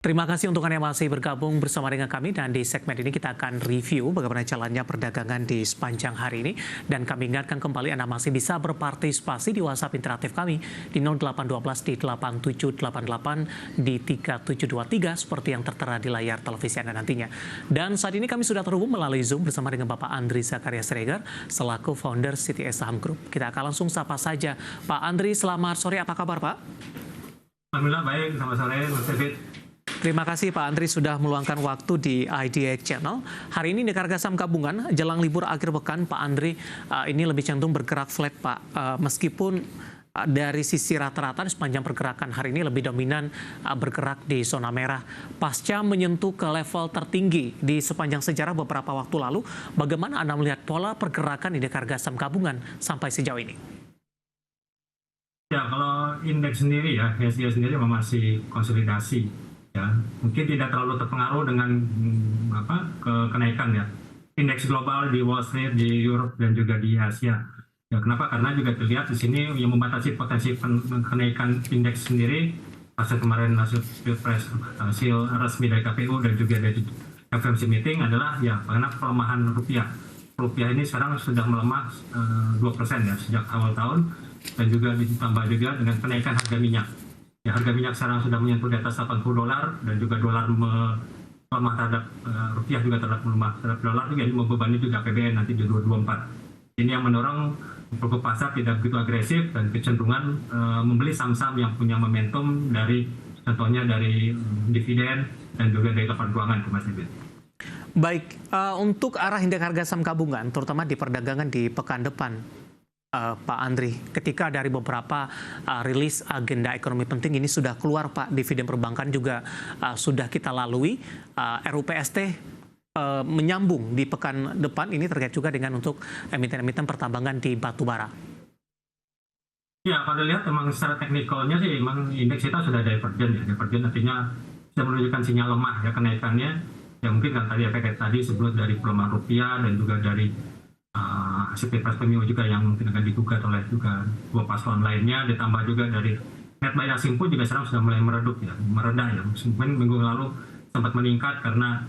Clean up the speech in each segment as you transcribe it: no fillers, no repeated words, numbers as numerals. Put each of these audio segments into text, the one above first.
Terima kasih untuk Anda yang masih bergabung bersama dengan kami, dan di segmen ini kita akan review bagaimana jalannya perdagangan di sepanjang hari ini. Dan kami ingatkan kembali Anda masih bisa berpartisipasi di WhatsApp interaktif kami di 0812 di 8788 di 3723 seperti yang tertera di layar televisi Anda nantinya. Dan saat ini kami sudah terhubung melalui Zoom bersama dengan Bapak Andri Zakaria Siregar selaku founder CTS Saham Group. Kita akan langsung sapa saja. Pak Andri, selamat sore, apa kabar Pak? Alhamdulillah baik, selamat sore Mas David. Terima kasih Pak Andri sudah meluangkan waktu di IDX Channel. Hari ini di harga saham gabungan jelang libur akhir pekan, Pak Andri ini lebih cenderung bergerak flat Pak. Meskipun dari sisi rata-rata sepanjang pergerakan hari ini lebih dominan bergerak di zona merah. Pasca menyentuh ke level tertinggi di sepanjang sejarah beberapa waktu lalu, bagaimana Anda melihat pola pergerakan di harga saham gabungan sampai sejauh ini? Ya, kalau indeks sendiri ya, IHSG sendiri masih konsolidasi. Ya, mungkin tidak terlalu terpengaruh dengan kenaikan ya. Indeks global di Wall Street, di Europe dan juga di Asia. Ya, kenapa? Karena juga terlihat di sini yang membatasi potensi kenaikan indeks sendiri hasil kemarin hasil pilpres, hasil resmi dari KPU dan juga dari FOMC meeting adalah ya karena pelemahan rupiah. Rupiah ini sekarang sudah melemah 2% ya sejak awal tahun, dan juga ditambah juga dengan kenaikan harga minyak. Ya, harga minyak sekarang sudah menyentuh di atas $80 dan juga dolar melemah terhadap rupiah juga melemah terhadap dolar, jadi membebani juga APBN nanti di 2024. Ini yang mendorong pelaku pasar tidak begitu agresif dan kecenderungan membeli saham-saham yang punya momentum dari contohnya dari dividen dan juga dari lapangan keuangan ke Mas David. Baik, untuk arah indeks harga saham gabungan terutama di perdagangan di pekan depan, Pak Andri, ketika dari beberapa rilis agenda ekonomi penting ini sudah keluar Pak, dividen perbankan juga sudah kita lalui, RUPST menyambung di pekan depan ini terkait juga dengan untuk emiten-emiten pertambangan di batubara. Ya, kalau lihat memang secara teknikalnya sih memang indeks kita sudah divergen ya. Divergen artinya sudah menunjukkan sinyal lemah ya kenaikannya. Ya mungkin kan tadi efek tadi sebelum dari pelemahan rupiah dan juga dari hasil pilpres pemilu juga yang mungkin akan digugat oleh juga dua paslon lainnya, ditambah juga dari net buy asing pun juga sekarang sudah mulai meredup ya, meredah ya. Mungkin minggu lalu sempat meningkat karena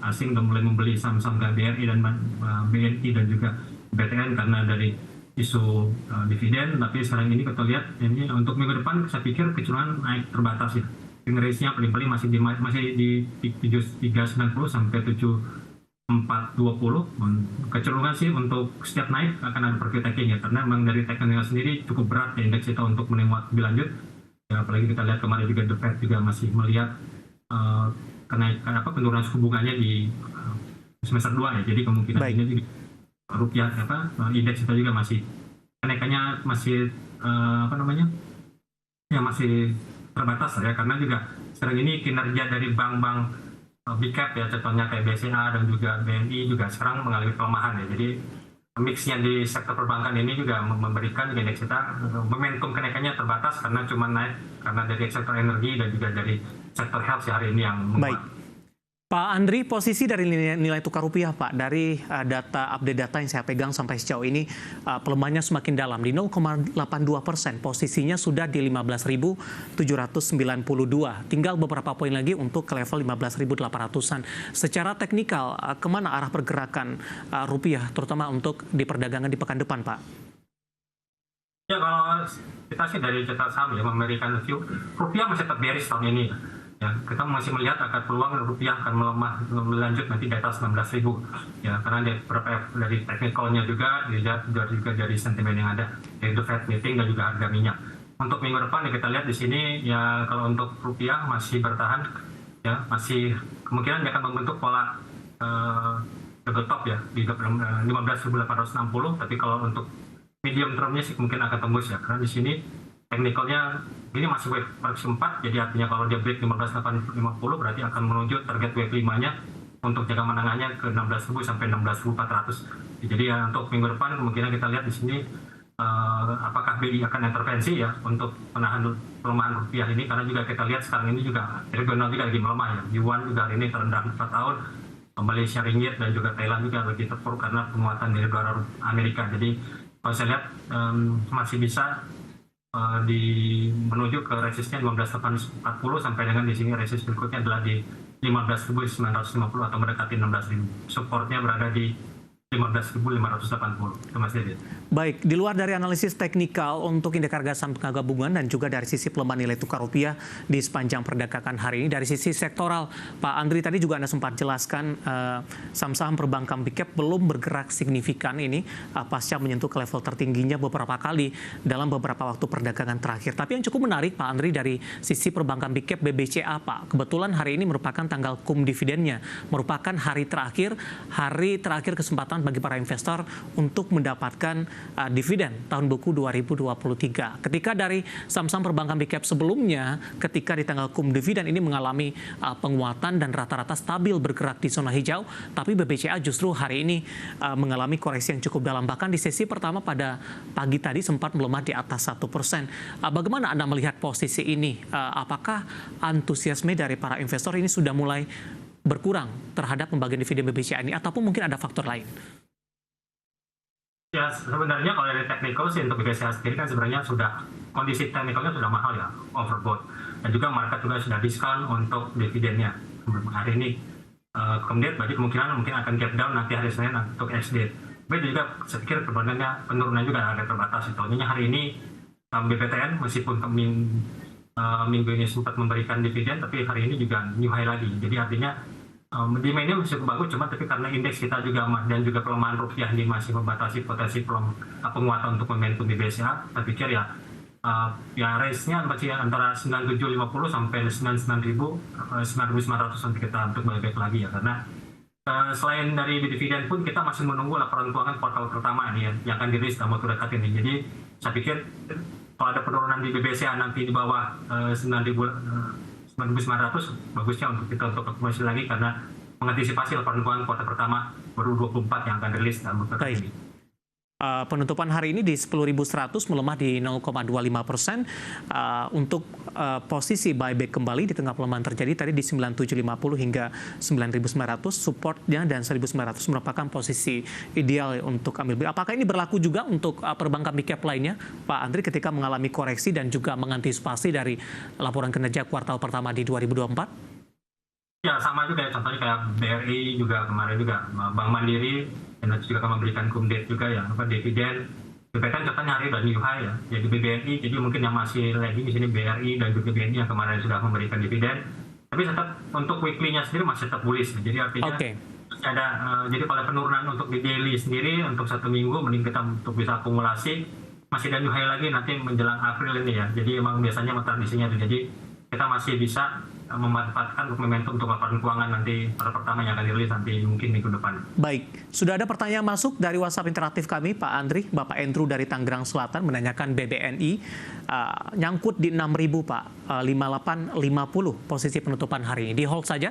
asing sudah mulai membeli saham-saham BRI dan BNI dan juga BTN karena dari isu dividen. Tapi sekarang ini kita lihat ini untuk minggu depan saya pikir kecenderungan naik terbatas ya. Range-nya paling-paling masih di 390 sampai 420. Kecenderungan sih untuk setiap naik akan ada profit taking ya, karena memang dari teknikal sendiri cukup berat ya indeks kita untuk menguat lebih lanjut ya, apalagi kita lihat kemarin juga The Fed juga masih melihat kenaikan penurunan suku bunganya di semester 2 ya, jadi kemungkinan ini juga rupiah indeks kita juga masih kenaikannya masih masih terbatas ya, karena juga sekarang ini kinerja dari bank-bank big cap ya, contohnya kayak BCA dan juga BNI juga sekarang mengalami pelemahan ya. Jadi mixnya di sektor perbankan ini juga memberikan indeks kita momentum kenaikannya terbatas karena cuma naik karena dari sektor energi dan juga dari sektor health hari ini yang membuat. Baik. Pak Andri, posisi dari nilai tukar rupiah Pak, dari update data yang saya pegang sampai sejauh ini pelemahannya semakin dalam di 0,82%, posisinya sudah di 15.792, tinggal beberapa poin lagi untuk ke level 15.800-an. Secara teknikal, kemana arah pergerakan rupiah, terutama untuk di perdagangan di pekan depan Pak? Ya, kalau kita sih dari cetak saham ya memberikan view, rupiah masih tetap bearish tahun ini. Ya, kita masih melihat akan peluang rupiah akan melemah lanjut nanti di atas 16.000 ya, karena dari teknikalnya juga dari sentimen yang ada dari The Fed meeting dan juga harga minyak. Untuk minggu depan ya kita lihat di sini ya, kalau untuk rupiah masih bertahan ya, masih kemungkinan akan membentuk pola double top ya di 15.860, tapi kalau untuk medium termnya sih mungkin akan tembus ya, karena di sini teknikalnya ini masih wave 4, jadi artinya kalau dia break 15.850 berarti akan menuju target wave 5-nya untuk jangka menengahnya ke 16.000 sampai 16.400. Jadi ya untuk minggu depan kemungkinan kita lihat di sini apakah BI akan intervensi ya untuk menahan pelemahan rupiah ini, karena juga kita lihat sekarang ini juga regional juga lagi melemah ya. Yuan juga hari ini terendah 4 tahun, Malaysia ringgit dan juga Thailand juga lagi terpuruk karena penguatan dari dolar Amerika. Jadi kalau saya lihat masih bisa di menuju ke resisten 15.840 sampai dengan di sini resisten berikutnya adalah di 15.950 atau mendekati 16.000. Supportnya berada di 15.580. Itu Mas Dedi. Baik, di luar dari analisis teknikal untuk indeks harga saham gabungan dan juga dari sisi pelemahan nilai tukar rupiah di sepanjang perdagangan hari ini, dari sisi sektoral, Pak Andri tadi juga Anda sempat jelaskan saham-saham perbankan big cap belum bergerak signifikan ini pasca menyentuh ke level tertingginya beberapa kali dalam beberapa waktu perdagangan terakhir. Tapi yang cukup menarik Pak Andri dari sisi perbankan big cap BBCA Pak, kebetulan hari ini merupakan tanggal cum dividennya, merupakan hari terakhir kesempatan bagi para investor untuk mendapatkan dividen tahun buku 2023. Ketika dari saham-saham perbankan big cap sebelumnya, ketika di tanggal cum dividen ini mengalami penguatan dan rata-rata stabil bergerak di zona hijau, tapi BBCA justru hari ini mengalami koreksi yang cukup dalam. Bahkan di sesi pertama pada pagi tadi sempat melemah di atas 1%. Bagaimana Anda melihat posisi ini? Apakah antusiasme dari para investor ini sudah mulai berkurang terhadap pembagian dividen BBCA ini, ataupun mungkin ada faktor lain? Ya, sebenarnya kalau dari teknikal sih untuk BBCA sendiri kan sebenarnya sudah kondisi teknikalnya sudah mahal ya, overbought. Dan juga market juga sudah diskon untuk dividennya hari ini. Kemudian bagi kemungkinan mungkin akan gap down nanti hari Senin untuk XD. Tapi juga saya pikir sebenarnya penurunan juga agak terbatas. Contohnya hari ini BPTN meskipun minggu ini sempat memberikan dividen, tapi hari ini juga new high lagi. Jadi artinya demand-nya masih cukup bagus, cuma tapi karena indeks kita juga dan juga pelemahan rupiah ini masih membatasi potensi penguatan untuk momentum di BCA, saya pikir ya range-nya masih antara 9750 sampai 9.900 nanti kita untuk buyback lagi ya, karena selain dari dividen pun kita masih menunggu laporan keuangan kuartal pertama nih ya, yang akan dirilis dalam waktu dekat ini. Jadi saya pikir kalau ada penurunan di BBCA nanti di bawah 9.900, bagusnya untuk kita untuk akumulasi lagi karena mengantisipasi laporan keuangan kuartal pertama baru 24 yang akan rilis dalam waktu dekat ini. Penutupan hari ini di 10.100 melemah di 0,25%. Untuk posisi buyback kembali di tengah pelemahan terjadi tadi di 9.750 hingga 9.900, supportnya dan 1.900 merupakan posisi ideal untuk ambil. Apakah ini berlaku juga untuk perbankan big cap lainnya, Pak Andri, ketika mengalami koreksi dan juga mengantisipasi dari laporan kinerja kuartal pertama di 2024? Ya sama juga ya, contohnya kayak BRI juga kemarin juga, Bank Mandiri dan juga akan memberikan kumdet juga ya, dividen. BPTN contohnya hari udah new high ya, jadi BBNI, jadi mungkin yang masih lagging di sini BRI dan juga BNI yang kemarin sudah memberikan dividen. Tapi tetap untuk weekly-nya sendiri masih tetap bullish, jadi artinya ada jadi kalau penurunan untuk di daily sendiri untuk satu minggu mending kita untuk bisa akumulasi, masih ada new high lagi nanti menjelang April ini ya. Jadi emang biasanya tradisinya jadi kita masih bisa memanfaatkan momentum untuk laporan keuangan nanti pada pertama yang akan dirilis nanti mungkin minggu depan. Baik, sudah ada pertanyaan masuk dari WhatsApp interaktif kami, Pak Andri. Bapak Andrew dari Tangerang Selatan menanyakan BBNI nyangkut di 6.000 Pak, 5850 posisi penutupan hari ini. Di hold saja?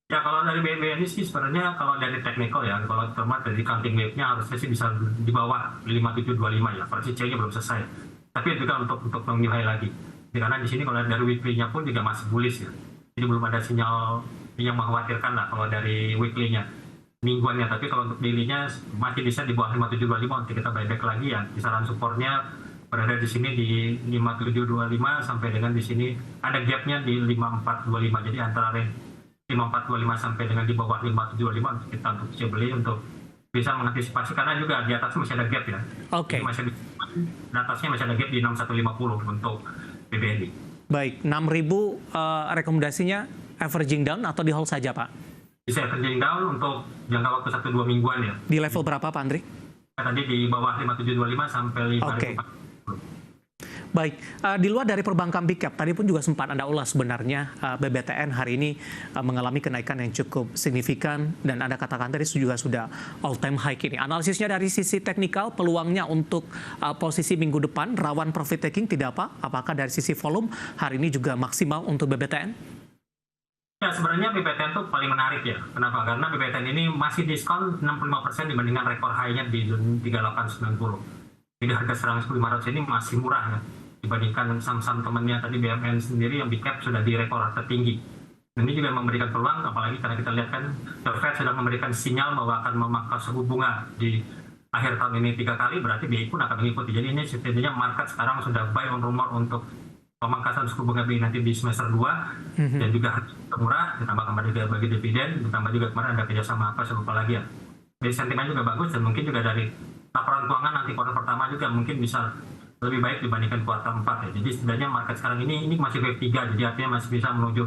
Ya kalau dari BBNI sih sebenarnya kalau dari teknikal ya, kalau terutama dari counting wave-nya harusnya sih bisa di bawah 5725 ya, versi C-nya belum selesai. Tapi juga untuk new high lagi. Karena di sini kalau dari weekly-nya pun juga masih bullish ya. Jadi belum ada sinyal yang mengkhawatirkan lah kalau dari weekly-nya, mingguannya. Tapi kalau untuk daily-nya masih bisa di bawah 5725 nanti kita buyback lagi ya. Kisaran supportnya berada di sini di 5725 sampai dengan di sini ada gap-nya di 5425. Jadi antara range 5425 sampai dengan di bawah 5725 untuk kita untuk bisa beli untuk bisa mengantisipasi, karena juga di atasnya masih ada gap ya. Oke. Di atasnya masih ada gap di 6150 untuk BBNI. Baik, 6.000 rekomendasinya averaging down atau di hold saja, Pak? Bisa averaging down untuk jangka waktu 1-2 mingguan ya. Di level berapa, Pak Andri? Tadi di bawah 5725 sampai 5.040. Baik, di luar dari perbankan big cap, tadi pun juga sempat Anda ulas sebenarnya BBTN hari ini mengalami kenaikan yang cukup signifikan dan Anda katakan tadi juga sudah all time high ini. Analisisnya dari sisi teknikal, peluangnya untuk posisi minggu depan rawan profit taking tidak Pak? Apakah dari sisi volume hari ini juga maksimal untuk BBTN? Ya sebenarnya BBTN itu paling menarik ya. Kenapa? Karena BBTN ini masih diskon 65% dibandingkan rekor high-nya di 3890. Jadi harga 1.500 ini masih murah ya dibandingkan saham-saham temannya tadi BMN sendiri yang big cap sudah di rekor tertinggi. Dan ini juga memberikan peluang, apalagi karena kita lihat kan The Fed sudah memberikan sinyal bahwa akan memangkas suku bunga di akhir tahun ini 3 kali, berarti BI pun akan mengikuti. Jadi ini setidaknya market sekarang sudah buy on rumor untuk pemangkasan suku bunga BI nanti di semester 2, dan juga murah, ditambah kemarin juga bagi dividen, ditambah juga kemarin ada kerjasama apa, saya lupa lagi ya. Jadi sentimen juga bagus, dan mungkin juga dari laporan keuangan nanti kuartal pertama juga mungkin bisa lebih baik dibandingkan kuartal 4 ya. Jadi sebenarnya market sekarang ini masih wave 3, jadi artinya masih bisa menuju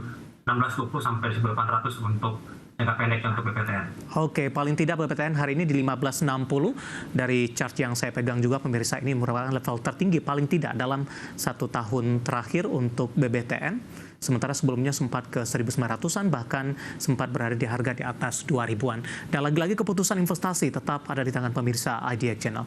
1620 sampai 1800 untuk jangka pendek untuk BPTN. Oke, paling tidak BPTN hari ini di 1560 dari chart yang saya pegang juga pemirsa, ini merupakan level tertinggi paling tidak dalam 1 tahun terakhir untuk BBTN. Sementara sebelumnya sempat ke 1900-an, bahkan sempat berada di harga di atas 2000-an. Dan lagi-lagi keputusan investasi tetap ada di tangan pemirsa IDX Channel.